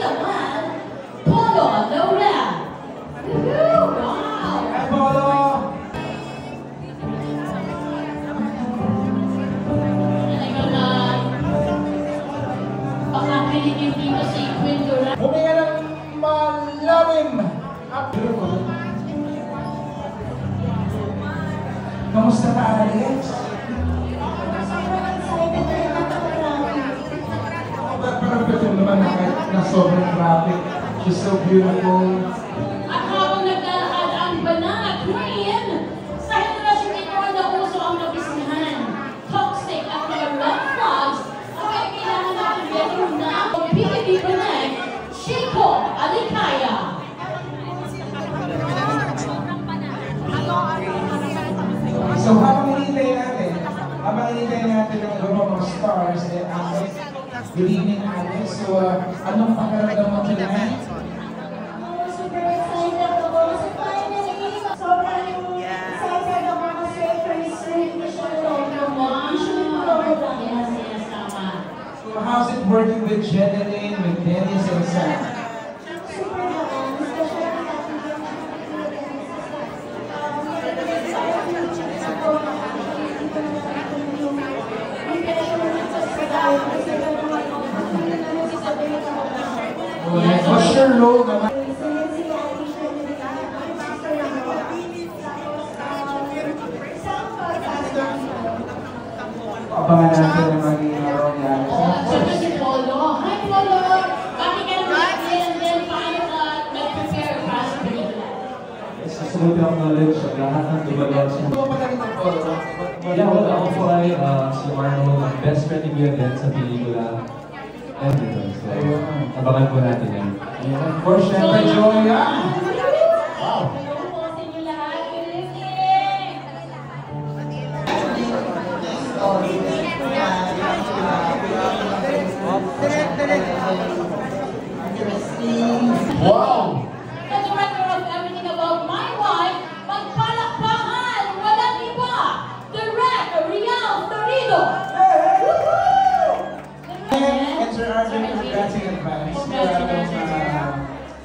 naman, Polo Laura. Wow! Hi, Polo! Talaga naman, baka pinigil dito si Queen Dora. Huminga ng malalim at kamusta ka, Alex? Parang pwede naman na sobrang traffic. She's so beautiful. At habang naglalakad ang Banana Queen, sa henerasyon ito na uso ang nabisnihan, toxic at mga red flags, kaya kailangan natin better na ang PDB Connect, Chico Alicaya. So habang hinihintay natin ang iba mga stars, good evening, Alex. So anong pakiramdam mo tonight? Super excited ako kasi finally, sobrang excited ako kasi first hindi siya logo. Usually logo lang. Yes, tama. So how's it working with Jeneline, with Dennis, and Sam? Super naman, especially What's your role naman? Abangan natin ang magiging araw niya. Siyempre si Polo. Hi, Polo! Bakit ka naman and then paano ka nag-prepare para sa pelikula? Susunod yung knowledge sa lahat ng dumagat siya. Ano pa lang ito, Polo? Yeah, well, ako po ay si Marno, best friend ni Kuya Den sa pelikula. And ito, so abangan po natin yan. Of course, syempre, Joya! Wow! Hello po sa inyo lahat. Good evening! Wow! The director of Everything About My Wife, magpalakpakan, walang iba, Direk Rial Torido! And Sir Arjun, congrats in advance.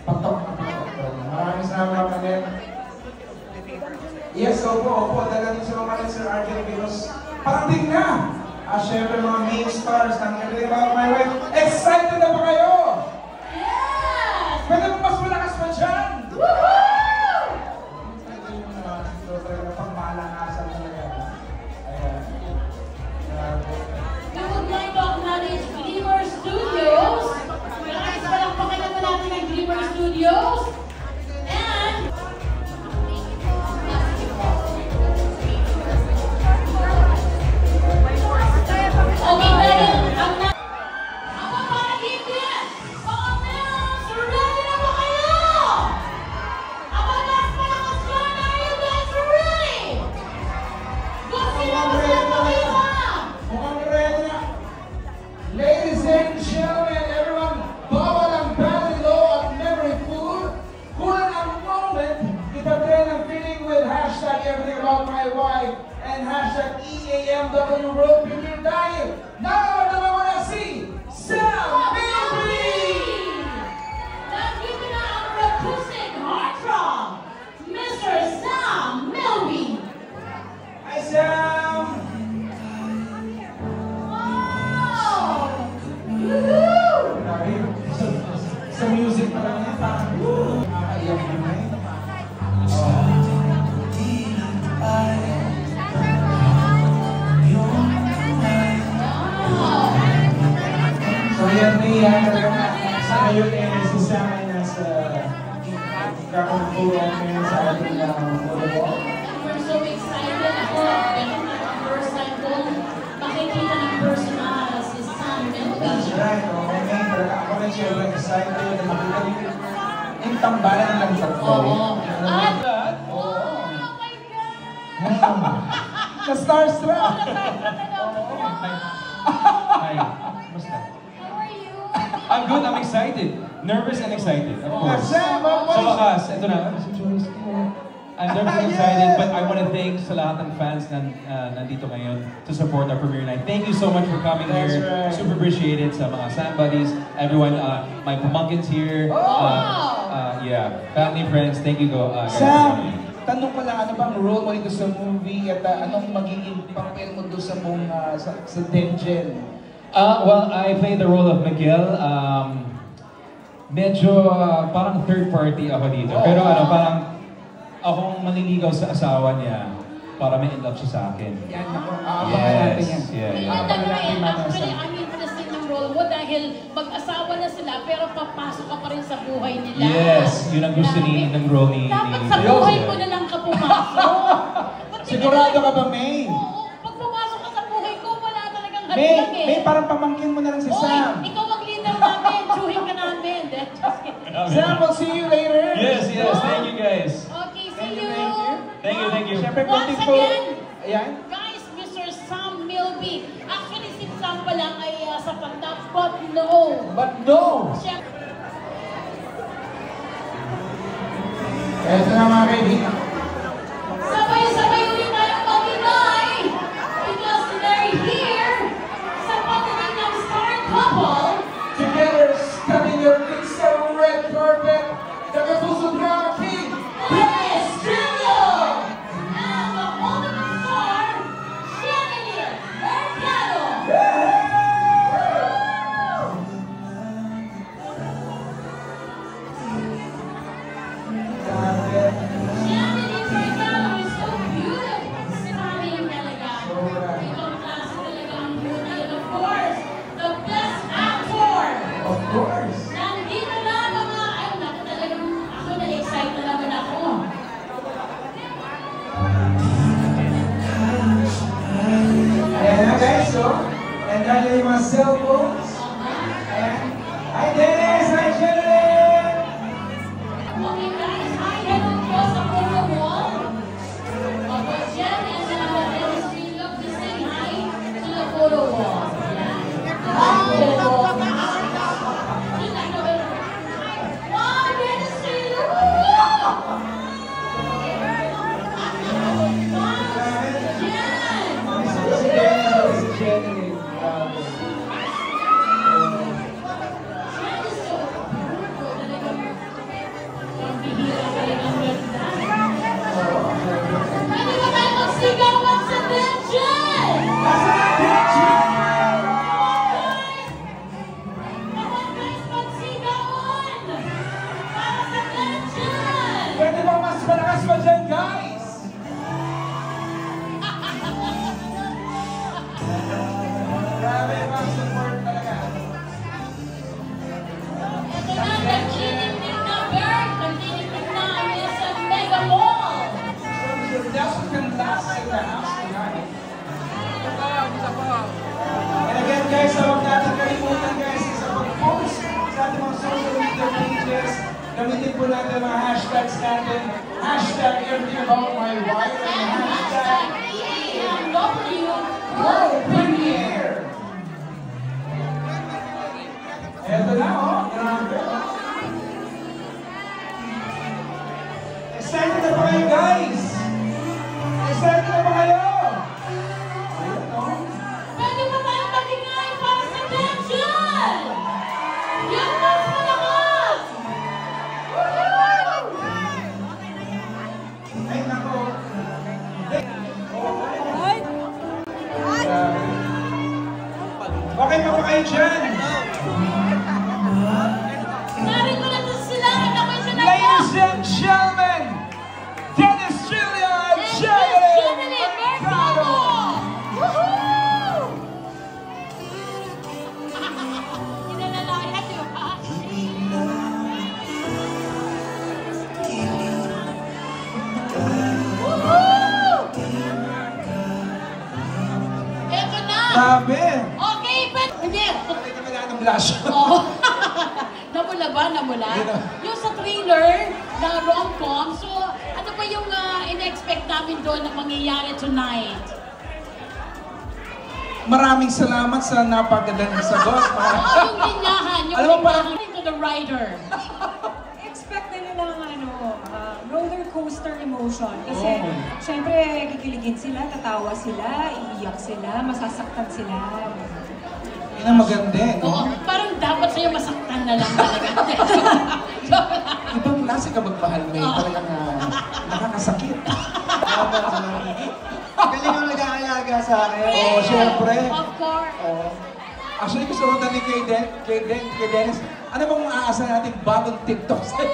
Patok. Maraming salamat ulit. Yes, opo. Dala din sa mga Sir Arjun because parating na! Syempre mga main stars ng Everything About My Wife. Excited na ba kayo? Yes! Pwede mo mas malakas pa dyan? Woohoo! Ito talaga pang-malakasan talaga. Ayan. We would like to acknowledge Glimmer Studios. Maraming palakpakan naman natin ng Glimmer Studios. And okay, dahil ang panaginip, mga parents, ready na ba kayo? Ang last malakas dyan, are you guys ready? Gusto na ba kayo? Mukhang ready na. Ladies and gentlemen, everyone, bawal ang belly low at memory food. Kulang ang moment, itatry ang feeling with hashtag Everything About My Wife and hashtag EAMW World Premiere dahil nakakalaman mo na si Sam Milby! Nandito na ang acoustic heartthrob, Mr. Sam Milby. Hi, Sam! Wow! Woohoo! Grabe, sa music pa lang yan, parang nakakaiyak naman. So yan talaga sa ngayon si Sam ay nasa kakumpulan ngayon sa ating volleyball. We're so excited ako. Ito na ang first time ko makikita ng personal si Sam Milby. That's right, okay. Talaga ako rin siyempre excited na makita yung tambalan ng tatlo. At, Oo. oh my God! Na-starstruck! Hi, kumusta? How are you? I'm good, I'm excited. Nervous and excited, of course. Sam, Sa wakas, ito na. Si Joyce, I'm definitely excited, but I want to thank sa lahat ng fans na nandito ngayon to support our premiere night. Thank you so much for coming That's here. right. Super appreciated sa mga Sam buddies, everyone, my pamangkins here. Yeah, family, friends, thank you guys. Sam, tanong ko lang, ano bang role mo dito sa movie at anong magiging papel mo doon sa buong sa Denjen? Well, I play the role of Miguel. Medyo parang third party ako dito. Pero parang akong manliligaw sa asawa niya para may in love siya sa akin. Yan, ako. Aabangan natin yan. Actually, I'm interested ng role mo dahil mag-asawa na sila pero papasok ka pa rin sa buhay nila. Yes, yun ang gusto ng role ni Dapat sa buhay ko na lang ka pumasok. Sigurado ka ba, May? Oo, pag pumasok ka sa buhay ko, wala talagang May, hadlang eh. May parang pamangkin mo na lang si Sam. Oy, ikaw mag-leader namin, tsuhin ka namin. Just kidding. Sam, we'll see you later. Yes, thank you guys. Okay, see you. Thank you. Siyempre, Once beautiful. again, Ayan. guys, Mr. Sam Milby. Actually, si Sam pa lang ay sa pantap, but no. But no! Siyempre, Eto na mga kaibigan. sabay-sabay ulit tayong mag-inay because they're here sa pagdating ng star couple. Together, standing your feet sa red carpet, taga-pusong drama king, Dennis Trillo! And the ultimate star, Jeneline Mercado. Jeneline Mercado is so beautiful. Stunning talaga. Ibang klase talaga ang beauty. And of course, the best actor. Of course. Nandito na mga, ay naku talagang ako na-excite na naman ako. Ayan na guys, so. And dahil yung mga cellphones. Ayan. Hi Dennis! Hi Jeneline! Okay guys, hi, hello po sa photo wall. Okay, Jen and Dennis Trillo, please say hi to the photo wall. Hello. Wow, Dennis Trillo! Wow, Jen! Si Dennis, si Jeneline. Pwede ba tayo magsigawan sa Denjen? Come on guys, magsigawan! Para sa Denjen! Pwede bang mas malakas pa dyan, guys? Grabe, mga support talaga. Ito na, nagtinitig na Berg, nagtinitig na sa Mega Mall. That's what can last in the house tonight. And again, guys, huwag natin kalimutan, guys, sa pag-post sa ating mga social media pages. Gamitin po natin mga hashtags natin. Hashtag everything about my wife and hashtag EMW World Premiere. Eto na, oh. Grabe, oh. Excited na ba kayo, guys? Excited na ba kayo? Ayan, oh. Pwede ba tayo magingay para sa Denjen? Yung mas malakas! Ay, nako. Okay pa ba kayo dyan? Narito na to sila, nakoy sila po! Ladies and gentlemen, Dennis Trillo and Jeneline Jeneline Mercado! Mercado! Woohoo! Inalalayan niyo ba? Woohoo! Eto na! Grabe! Okay, but... Hindi! Hindi ka wala ng blush. Oh. Namula ba? Namula? Yung sa thriller na rom-com, so ano pa yung in-expect namin doon na mangyayari tonight? Maraming salamat sa napagandang sagot. Yung linyahan, yung Alam mo ba- linyahan to the writer. Expect na nila ng roller coaster emotion. emotion. Kasi, syempre, kikiligin sila, tatawa sila, iiyak sila, masasaktan sila. Yun ang maganda eh, no? Oo, parang dapat sa'yo masaktan na lang talaga. Ibang klase ka magmahal, May. Talagang nakakasakit. Galing ang nag-aalaga sa akin. Oo, syempre. Of course. Oo. Actually, gusto ko tanong kay Dennis, ano bang aasahan natin bagong TikTok sa'yo?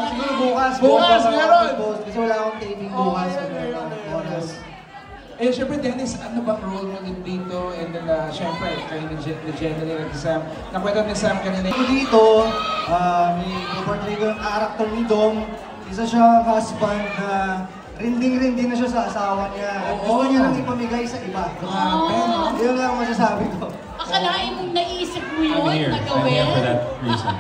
Siguro bukas. Bukas, meron! Kasi wala akong taping bukas. Oras. Eh, syempre, Dennis, ano bang role mo din dito? And then, syempre, kayo ni Jenny at Sam. Nakwento ni Sam kanina. Ako dito, may portray ko yung character ni Dom. Isa siyang husband na rinding-rinding na siya sa asawa niya. Gusto niya nang ipamigay sa iba. Grabe, no? Yun lang ang masasabi ko. Akalain mong naisip mo I'm yun here. na I'm here for gawin? that reason.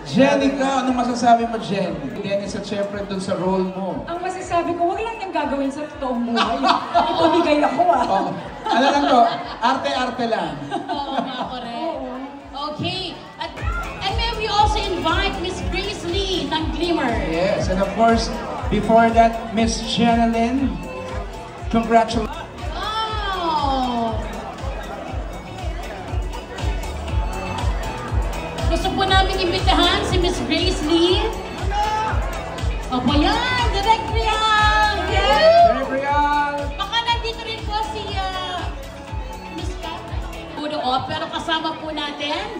Jenny ka, anong masasabi mo, Jen? Dennis, at syempre, dun sa role mo. Ang masasabi ko, wag lang niyang gagawin sa totoong buhay. Ipamigay ako Oh, ano lang to? Arte-arte lang. Oo nga, correct. Okay. And may we also invite Miss Grace Lee ng Glimmer. Yes, and of course, before that, Miss Jeneline, congratulations. Oh! Gusto po namin imbitahan si Miss Grace Lee. Opo yan, Direct Real! Real. Baka nandito rin po si Miss Kat. Pero kasama po natin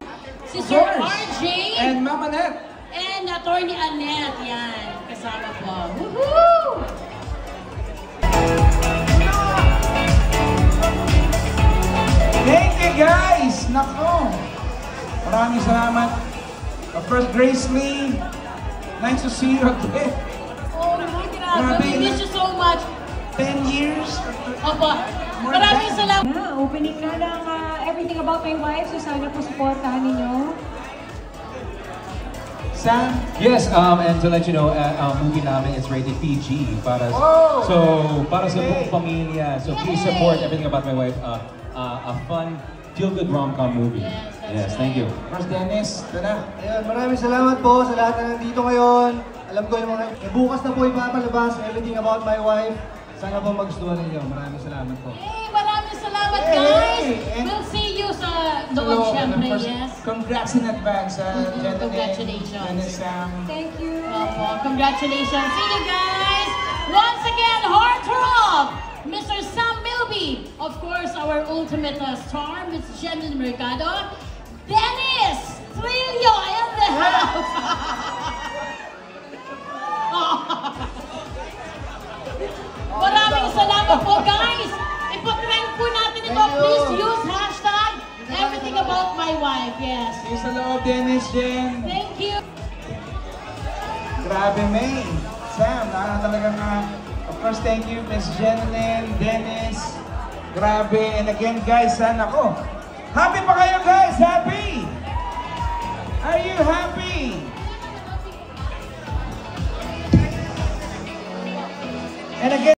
si Sir RJ And Mama Net. and Attorney Annette. Yan, kasama po. Woohoo! Thank you, guys! Nako! Maraming salamat. Of course, Grace Lee, nice to see you again. Oh, naman, grabe. Grabe, We miss you so much. 10 years? Opo, maraming salamat. Na, opening na ng Everything About My Wife, so sana po supportahan ninyo. Sam? Yes, and to let you know, movie namin is rated PG para para sa buong pamilya. So please support Everything About My Wife, a fun, feel-good rom-com movie. Yes, thank you. First, Dennis, ito na. Ayun, maraming salamat po sa lahat na nandito ngayon. Alam ko yung mga bukas na po ipapalabas, Everything About My Wife. Sana po magustuhan ninyo. Maraming salamat po. Hey, maraming salamat, Hey! guys. And- We'll see you sa Hello, loob, and of syempre, course, yes. congrats in advance, Jeneline. Congratulations. And Sam. Thank you. Opo, congratulations. See you guys. Once again, heartthrob, Mr. Sam Milby. Of course, our ultimate star, Miss Jeneline Mercado. Dennis Trillo in the house. Maraming salamat po, guys. Ipatrend po natin ito. Thank you. Please use hashtag Everything About My Wife. Yes. See you sa loob, Dennis, Jen. Thank you. Grabe, May. Sam, talagang of course, thank you, Miss Jeneline, Dennis. Grabe. And again, guys, ako. Happy pa kayo, guys? Happy? Are you happy?